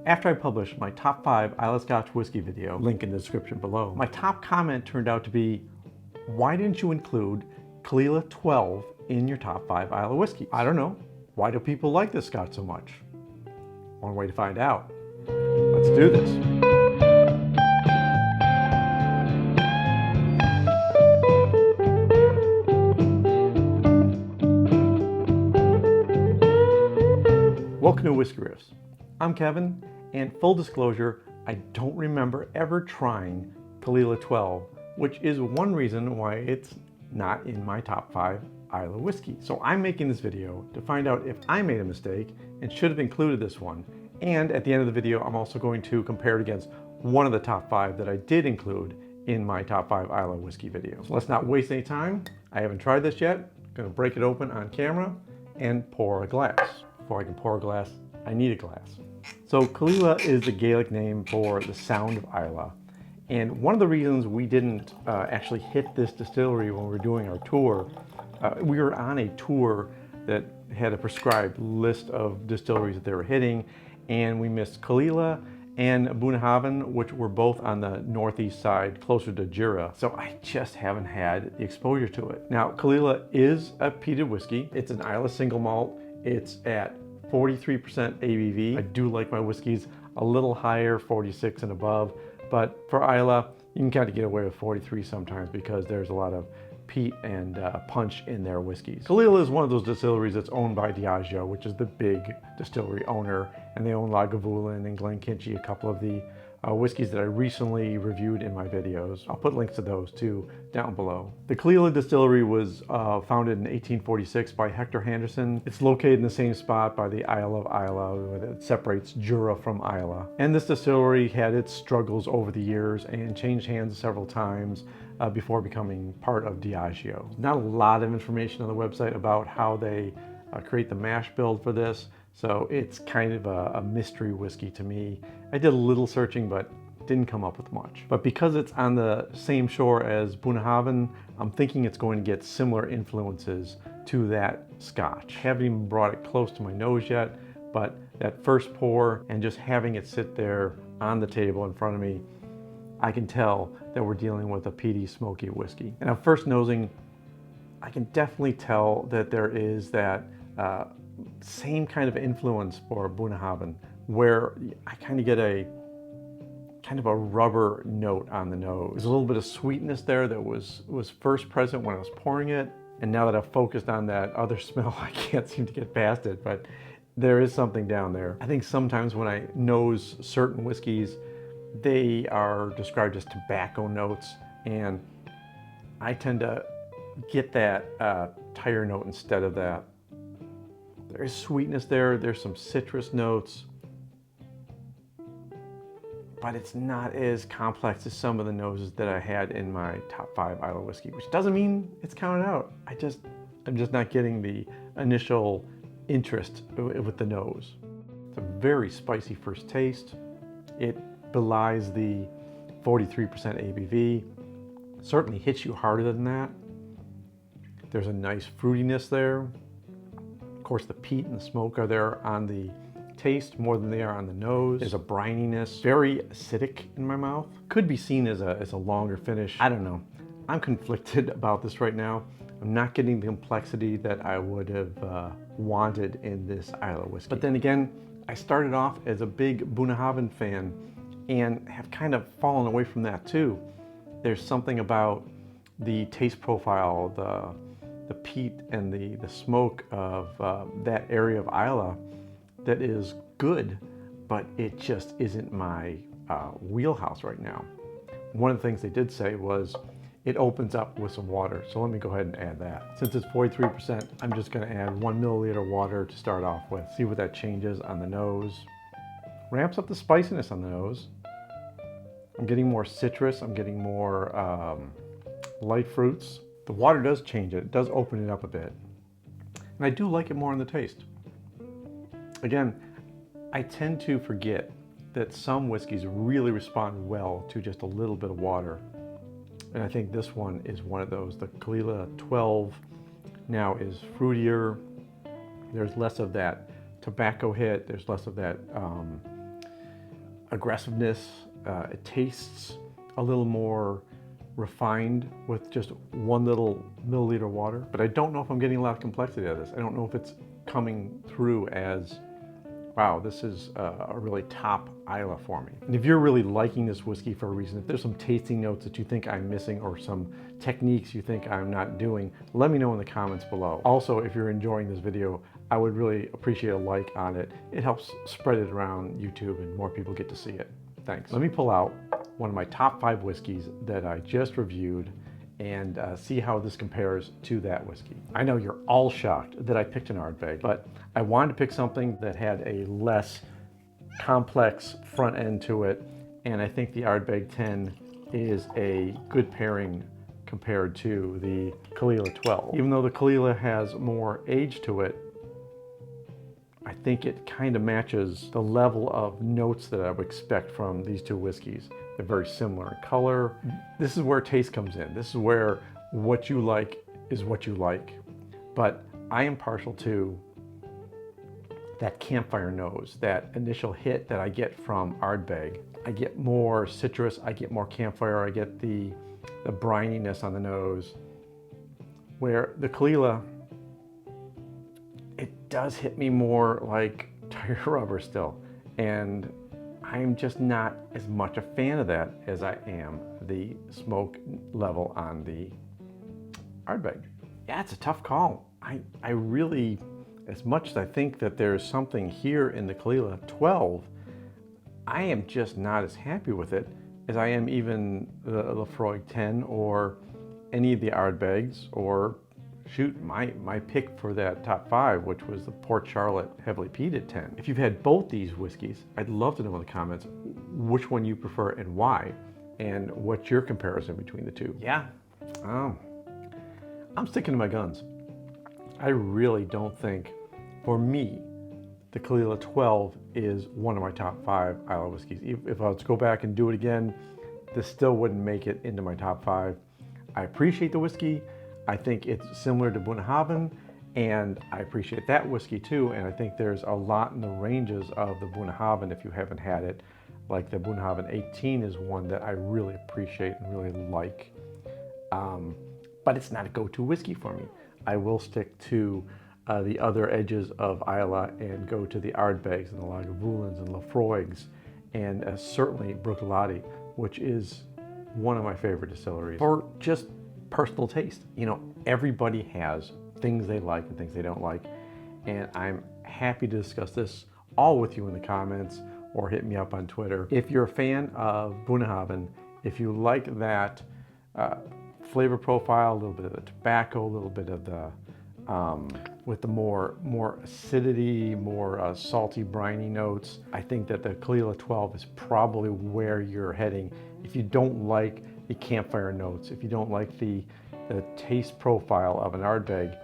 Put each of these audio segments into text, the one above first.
After I published my top 5 Islay Scotch whiskey video, link in the description below, my top comment turned out to be, why didn't you include Caol Ila 12 in your top 5 Islay whiskeys? I don't know. Why do people like this Scotch so much? One way to find out. Let's do this. Welcome to Whisky Riffs. I'm Kevin, and full disclosure, I don't remember ever trying Caol Ila 12, which is one reason why it's not in my top 5 Islay whiskey. So I'm making this video to find out if I made a mistake and should have included this one. And at the end of the video, I'm also going to compare it against one of the top 5 that I did include in my top 5 Islay whiskey video. So let's not waste any time. I haven't tried this yet. I'm gonna break it open on camera and pour a glass. Before I can pour a glass, I need a glass. So Caol Ila is the Gaelic name for the sound of Islay. And one of the reasons we didn't actually hit this distillery when we were doing our tour, we were on a tour that had a prescribed list of distilleries that they were hitting, and we missed Caol Ila and Bunnahabhain, which were both on the northeast side, closer to Jura. So I just haven't had the exposure to it. Now, Caol Ila is a peated whiskey. It's an Islay single malt. It's at 43% ABV. I do like my whiskeys a little higher, 46 and above, but for Islay, you can kind of get away with 43 sometimes because there's a lot of peat and punch in their whiskeys. Caol Ila is one of those distilleries that's owned by Diageo, which is the big distillery owner, and they own Lagavulin and Glenkinchie, a couple of the whiskeys that I recently reviewed in my videos. I'll put links to those too down below. The Caol Ila distillery was founded in 1846 by Hector Henderson. It's located in the same spot by the Isle of Islay that separates Jura from Islay. And this distillery had its struggles over the years and changed hands several times before becoming part of Diageo. Not a lot of information on the website about how they create the mash build for this, so it's kind of a mystery whiskey to me. I did a little searching, but didn't come up with much. But because it's on the same shore as Bunnahabhain, I'm thinking it's going to get similar influences to that Scotch. I haven't even brought it close to my nose yet, but that first pour and just having it sit there on the table in front of me, I can tell that we're dealing with a peaty, smoky whiskey. And on first nosing, I can definitely tell that there is that same kind of influence for Bunnahabhain, where I kind of get a rubber note on the nose. There's a little bit of sweetness there that was first present when I was pouring it, and now that I've focused on that other smell, I can't seem to get past it, but there is something down there. I think sometimes when I nose certain whiskeys, they are described as tobacco notes, and I tend to get that tire note instead of that. There's sweetness there, there's some citrus notes, but it's not as complex as some of the noses that I had in my top 5 Islay whiskey, which doesn't mean it's counted out. I'm just not getting the initial interest with the nose. It's a very spicy first taste. It belies the 43% ABV. Certainly hits you harder than that. There's a nice fruitiness there. Of course, the peat and the smoke are there on the taste more than they are on the nose. There's a brininess, very acidic in my mouth. Could be seen as a longer finish. I don't know. I'm conflicted about this right now. I'm not getting the complexity that I would have wanted in this Islay whiskey. But then again, I started off as a big Bunnahabhain fan and have kind of fallen away from that too. There's something about the taste profile, the peat and the smoke of that area of Islay that is good, but it just isn't my wheelhouse right now. One of the things they did say was it opens up with some water, so let me go ahead and add that. Since it's 43%, I'm just gonna add 1 milliliter water to start off with. See what that changes on the nose. Ramps up the spiciness on the nose. I'm getting more citrus, I'm getting more light fruits. The water does change it, it does open it up a bit. And I do like it more on the taste. Again, I tend to forget that some whiskeys really respond well to just a little bit of water. And I think this one is one of those. The Caol Ila 12 now is fruitier. There's less of that tobacco hit. There's less of that aggressiveness. It tastes a little more refined with just 1 little milliliter water, but I don't know if I'm getting a lot of complexity out of this. I don't know if it's coming through as, wow, this is a really top Islay for me. And if you're really liking this whiskey for a reason, if there's some tasting notes that you think I'm missing or some techniques you think I'm not doing, let me know in the comments below. Also, if you're enjoying this video, I would really appreciate a like on it. It helps spread it around YouTube and more people get to see it. Thanks. Let me pull out one of my top 5 whiskeys that I just reviewed and see how this compares to that whiskey. I know you're all shocked that I picked an Ardbeg, but I wanted to pick something that had a less complex front end to it, and I think the Ardbeg 10 is a good pairing compared to the Caol Ila 12. Even though the Caol Ila has more age to it, I think it kind of matches the level of notes that I would expect from these two whiskeys. They're very similar in color. This is where taste comes in. This is where what you like is what you like. But I am partial to that campfire nose, that initial hit that I get from Ardbeg. I get more citrus, I get more campfire, I get the brininess on the nose. Where the Caol Ila, it does hit me more like tire rubber still. And I'm just not as much a fan of that as I am the smoke level on the Ardbeg. Yeah, it's a tough call. I really, as much as I think that there's something here in the Caol Ila 12, I am just not as happy with it as I am even the Laphroaig 10 or any of the Ardbegs, or shoot, my pick for that top 5, which was the Port Charlotte heavily peated 10. If you've had both these whiskeys, I'd love to know in the comments which one you prefer and why, and what's your comparison between the two. Yeah, I'm sticking to my guns. I really don't think, for me, the Caol Ila 12 is one of my top 5 Islay whiskeys. If I was to go back and do it again, this still wouldn't make it into my top 5. I appreciate the whiskey. I think it's similar to Bunnahabhain, and I appreciate that whiskey too, and I think there's a lot in the ranges of the Bunnahabhain if you haven't had it. Like the Bunnahabhain 18 is one that I really appreciate and really like. But it's not a go-to whiskey for me. I will stick to the other edges of Islay and go to the Ardbegs and the Lagavulins and Laphroaigs, and certainly Bruichladdich, which is one of my favorite distilleries for just personal taste. You know, everybody has things they like and things they don't like, and I'm happy to discuss this all with you in the comments or hit me up on Twitter. If you're a fan of Bunnahabhain, if you like that flavor profile, a little bit of the tobacco, a little bit of the with the more acidity, more salty, briny notes, I think that the Caol Ila 12 is probably where you're heading. If you don't like the campfire notes, if you don't like the taste profile of an Ardbeg,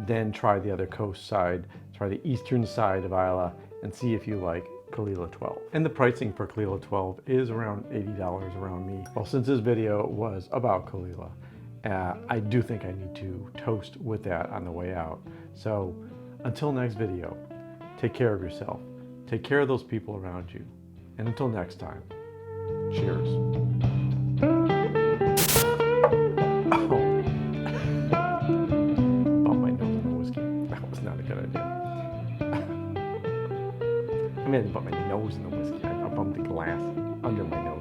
then try the other coast side, try the eastern side of Islay, and see if you like Caol Ila 12. And the pricing for Caol Ila 12 is around $80 around me. Well, since this video was about Caol Ila, I do think I need to toast with that on the way out. So until next video, take care of yourself, take care of those people around you, and until next time, cheers. I mean, I didn't put my nose in the whiskey. I bumped the glass under my nose.